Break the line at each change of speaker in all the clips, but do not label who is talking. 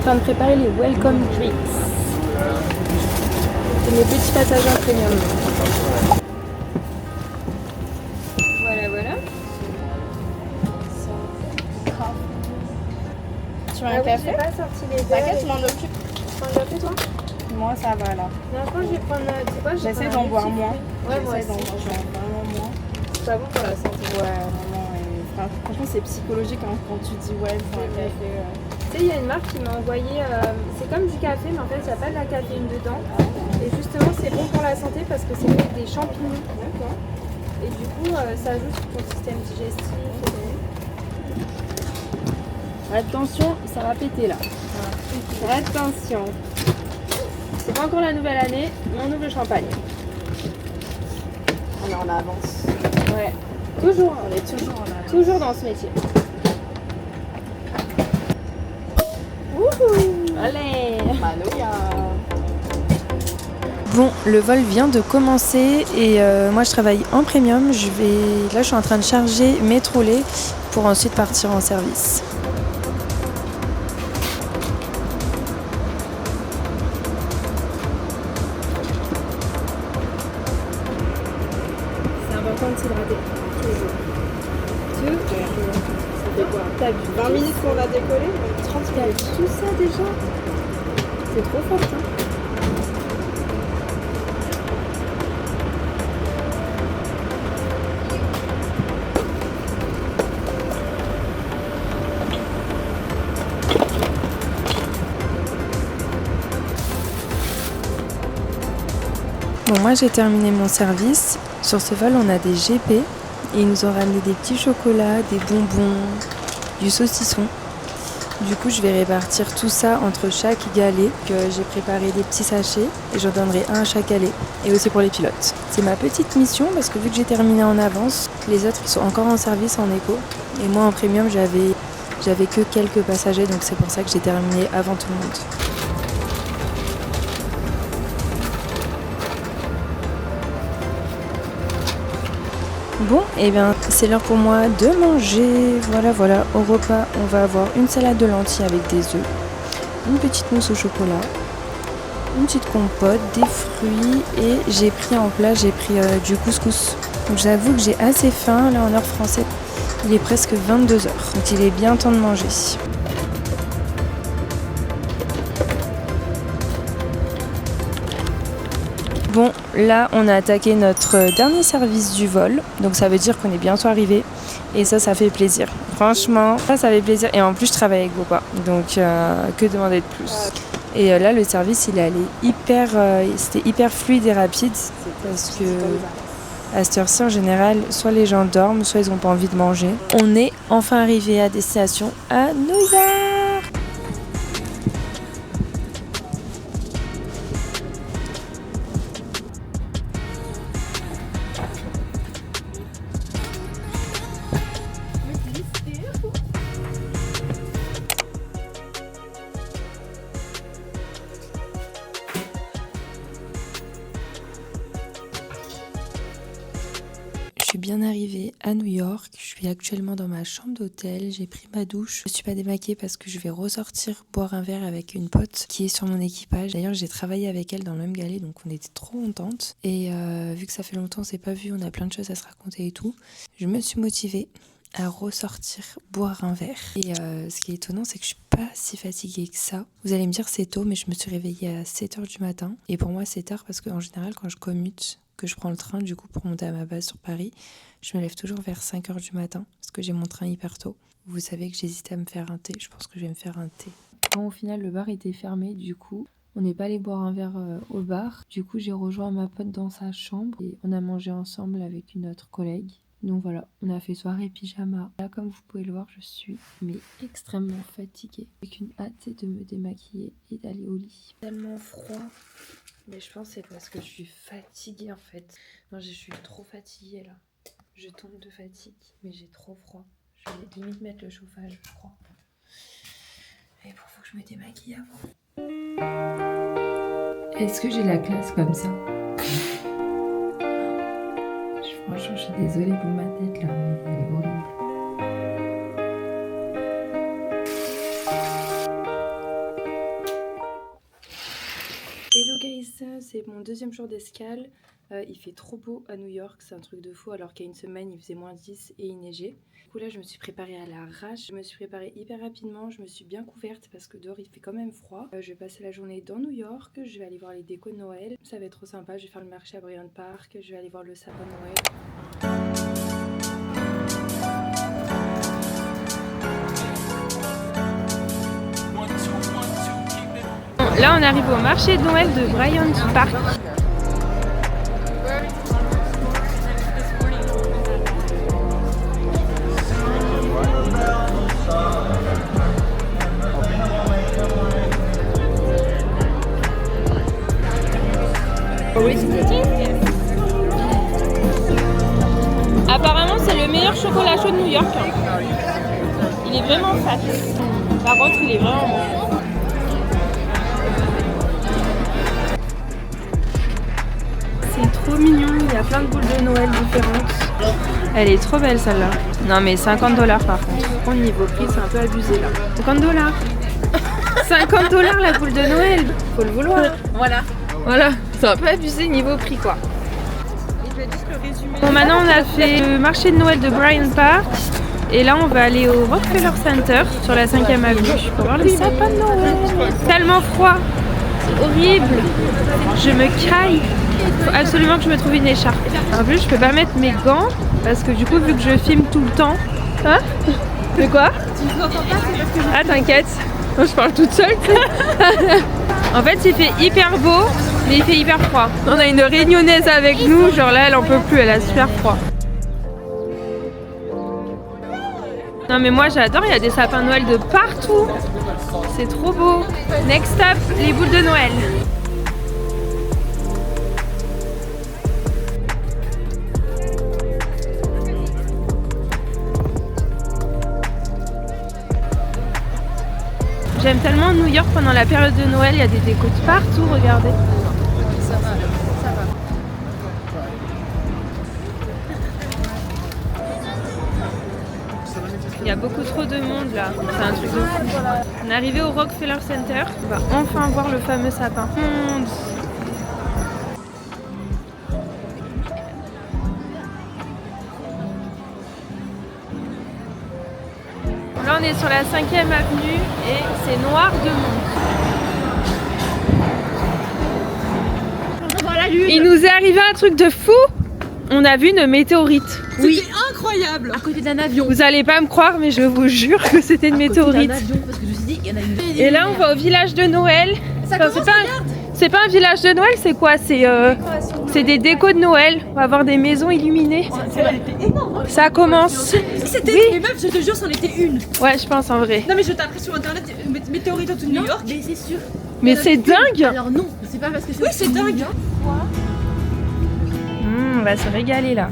train de préparer les welcome drinks. C'est mes petits passagers premium. Voilà. Tu veux un café?
J'ai pas sorti les verres.
T'inquiète, je m'en occupe.
Tu prends un café toi?
Moi ça va là.
Non, je pense que je vais prendre. Tu sais quoi?
J'essaie d'en boire moins.
Ouais, moi
J'essaie d'en
aussi.
boire vraiment moins.
C'est pas bon pour la santé.
Ouais, vraiment. Franchement, c'est psychologique hein, quand tu dis ouais, il faut un café.
Tu sais, il y a une marque qui m'a envoyé. C'est comme du café, mais en fait, il n'y a pas de la caféine dedans. Et justement, c'est bon pour la santé parce que c'est fait avec des champignons. Et du coup, ça ajoute sur ton système digestif.
Attention, ça va péter là. Attention. C'est pas encore la nouvelle année, mais on ouvre le champagne. On est en avance. Ouais. Toujours, on est toujours en avance. Toujours dans ce métier. Wouhou! Allez! Manoya!
Bon, le vol vient de commencer et moi je travaille en premium. Là je suis en train de charger mes trolley pour ensuite partir en service.
C'est important de s'hydrater. Toujours. Ça fait quoi? T'as vu 20 minutes qu'on a décollé? 30 minutes. Tout ça déjà? C'est trop fort hein?
Bon, moi j'ai terminé mon service. Sur ce vol, on a des GP et ils nous ont ramené des petits chocolats, des bonbons, du saucisson. Du coup, je vais répartir tout ça entre chaque galet. J'ai préparé des petits sachets et j'en donnerai un à chaque galet. Et aussi pour les pilotes. C'est ma petite mission parce que vu que j'ai terminé en avance, les autres ils sont encore en service en éco. Et moi en premium, j'avais que quelques passagers, donc c'est pour ça que j'ai terminé avant tout le monde. Bon, et bien c'est l'heure pour moi de manger. Voilà, au repas on va avoir une salade de lentilles avec des œufs, une petite mousse au chocolat, une petite compote, des fruits et j'ai pris du couscous. Donc j'avoue que j'ai assez faim là en heure française. Il est presque 22h, donc il est bien temps de manger. Bon, là, on a attaqué notre dernier service du vol. Donc, ça veut dire qu'on est bientôt arrivé. Et ça fait plaisir. Franchement, ça fait plaisir. Et en plus, je travaille avec Boba. Donc, que demander de plus? Et là, le service, il est allé c'était hyper fluide et rapide. Parce que à cette heure-ci, en général, soit les gens dorment, soit ils n'ont pas envie de manger. On est enfin arrivé à destination à New York. Je suis bien arrivée à New York, je suis actuellement dans ma chambre d'hôtel, j'ai pris ma douche. Je ne suis pas démaquillée parce que je vais ressortir boire un verre avec une pote qui est sur mon équipage. D'ailleurs j'ai travaillé avec elle dans le même galet donc on était trop contentes. Et vu que ça fait longtemps qu'on s'est pas vu, on a plein de choses à se raconter et tout. Je me suis motivée à ressortir boire un verre. Et ce qui est étonnant c'est que je suis pas si fatiguée que ça. Vous allez me dire c'est tôt mais je me suis réveillée à 7h du matin. Et pour moi c'est tard parce qu'en général quand je commute, que je prends le train du coup pour monter à ma base sur Paris, je me lève toujours vers 5h du matin parce que j'ai mon train hyper tôt. Vous savez que j'hésitais à me faire un thé, je pense que je vais me faire un thé. Bon, au final le bar était fermé, du coup on n'est pas allé boire un verre au bar. Du coup j'ai rejoint ma pote dans sa chambre et on a mangé ensemble avec une autre collègue. Donc voilà, on a fait soirée pyjama. Là comme vous pouvez le voir, je suis extrêmement fatiguée. Avec une hâte de me démaquiller et d'aller au lit. Tellement froid. Mais je pense que c'est parce que je suis fatiguée en fait. Non, je suis trop fatiguée là. Je tombe de fatigue, mais j'ai trop froid. Je vais limite mettre le chauffage, je crois. Mais bon, faut que je me démaquille avant. Est-ce que j'ai la classe comme ça? Franchement, je suis désolée pour ma tête là, mais elle est horrible. Hello guys, c'est mon deuxième jour d'escale. Il fait trop beau à New York, c'est un truc de fou alors qu'il y a une semaine il faisait -10 et il neigeait. Du coup là je me suis préparée à l'arrache, je me suis préparée hyper rapidement, je me suis bien couverte parce que dehors il fait quand même froid. Je vais passer la journée dans New York, je vais aller voir les décos de Noël, ça va être trop sympa, je vais faire le marché à Bryant Park, je vais aller voir le sapin de Noël.
Là, on arrive au marché de Noël de Bryant Park. Apparemment, c'est le meilleur chocolat chaud de New York. Il est vraiment fat. Par contre, il est vraiment bon. C'est trop mignon, il y a plein de boules de Noël différentes. Elle est trop belle celle-là. Non mais $50 par contre. Au niveau prix, c'est un peu abusé là. $50. $50 la boule de Noël. Faut le vouloir. Voilà, c'est un peu abusé niveau prix quoi. Bon, maintenant on a fait le marché de Noël de Bryant Park. Et là on va aller au Rockefeller Center sur la 5e avenue pour voir le sapin de Noël. Tellement froid, c'est horrible. Je me caille. Il faut absolument que je me trouve une écharpe. En plus je peux pas mettre mes gants parce que du coup vu que je filme tout le temps. Hein? De quoi? Ah t'inquiète, je parle toute seule. En fait il fait hyper beau mais il fait hyper froid. On a une réunionnaise avec nous, genre là elle en peut plus, elle a super froid. Non mais moi j'adore, il y a des sapins de Noël de partout. C'est trop beau. Next stop, les boules de Noël. J'aime tellement New York pendant la période de Noël, il y a des décos de partout, regardez. Il y a beaucoup trop de monde là, c'est un truc de fou. On est arrivé au Rockefeller Center, on va enfin voir le fameux sapin. Là on est sur la 5e avenue et c'est noir de monde. Il nous est arrivé un truc de fou. On a vu une météorite.
Oui. C'était incroyable. À côté d'un avion.
Vous allez pas me croire mais je vous jure que c'était une météorite.
Avion, parce que je me suis dit, il y en a une...
Et là on va au village de Noël. Enfin, c'est pas un village de Noël, c'est quoi? C'est des décos de Noël. On va avoir des maisons illuminées. Ça commence.
C'était une meuf, je te jure, c'en était une.
Ouais, je pense en vrai.
Non mais je taperai sur internet météorite autour de New York.
Mais c'est sûr.
Mais c'est dingue.
Alors non, c'est pas parce que c'est...
Oui, c'est dingue.
On va se régaler là.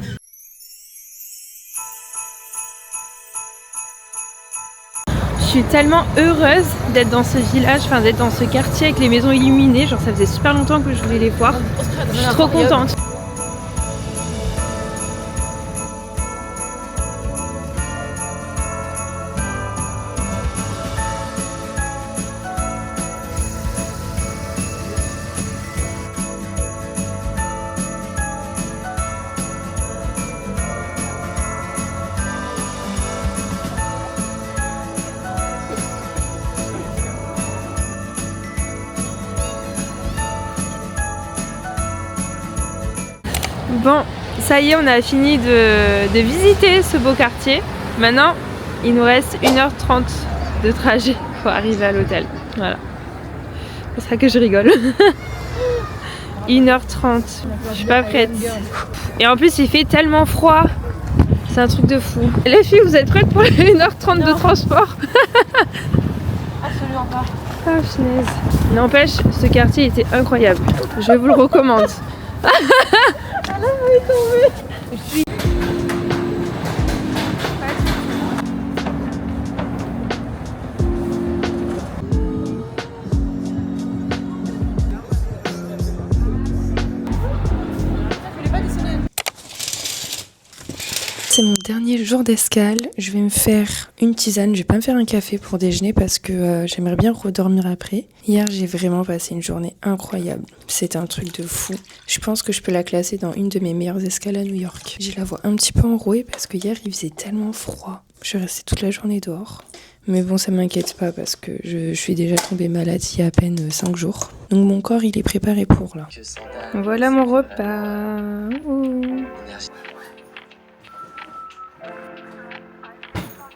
Je suis tellement heureuse d'être dans ce village, enfin d'être dans ce quartier avec les maisons illuminées. Genre ça faisait super longtemps que je voulais les voir. Je suis trop contente. Bon, ça y est, on a fini de visiter ce beau quartier. Maintenant, il nous reste 1h30 de trajet pour arriver à l'hôtel. Voilà. C'est pour ça que je rigole. 1h30. Je suis pas prête. Et en plus, il fait tellement froid. C'est un truc de fou. Les filles, vous êtes prêtes pour les 1h30 de transport?
Absolument pas.
Ah, punaise. N'empêche, ce quartier était incroyable. Je vous le recommande.
c'est mon dernier jour d'escale. Je vais me faire une tisane. Je vais pas me faire un café pour déjeuner parce que j'aimerais bien redormir après. Hier, j'ai vraiment passé une journée incroyable. C'était un truc de fou. Je pense que je peux la classer dans une de mes meilleures escales à New York. J'ai la voix un petit peu enrouée parce que hier, il faisait tellement froid. Je suis restée toute la journée dehors. Mais bon, ça m'inquiète pas parce que je suis déjà tombée malade il y a à peine 5 jours. Donc mon corps, il est préparé pour là. Voilà mon repas.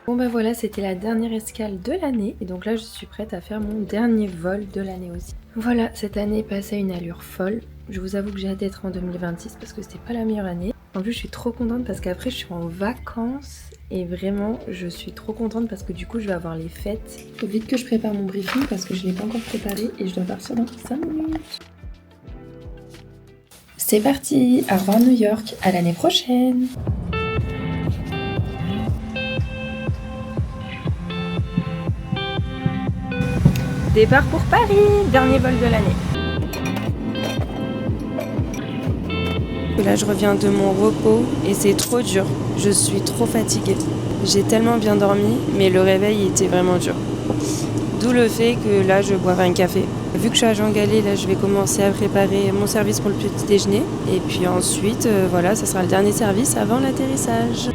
Bon bah voilà, c'était la dernière escale de l'année. Et donc là, je suis prête à faire mon dernier vol de l'année aussi. Voilà, cette année est passée à une allure folle. Je vous avoue que j'ai hâte d'être en 2026 parce que c'était pas la meilleure année. En plus, je suis trop contente parce qu'après, je suis en vacances. Et vraiment, je suis trop contente parce que du coup, je vais avoir les fêtes. Faut vite que je prépare mon briefing parce que je l'ai pas encore préparé et je dois partir dans 5 minutes. C'est parti, au revoir New York, à l'année prochaine. Départ pour Paris, dernier vol de l'année. Là, je reviens de mon repos et c'est trop dur. Je suis trop fatiguée. J'ai tellement bien dormi, mais le réveil était vraiment dur. D'où le fait que là, je boirai un café. Vu que je suis à Jean Gallet, là, je vais commencer à préparer mon service pour le petit déjeuner. Et puis ensuite, voilà, ça sera le dernier service avant l'atterrissage.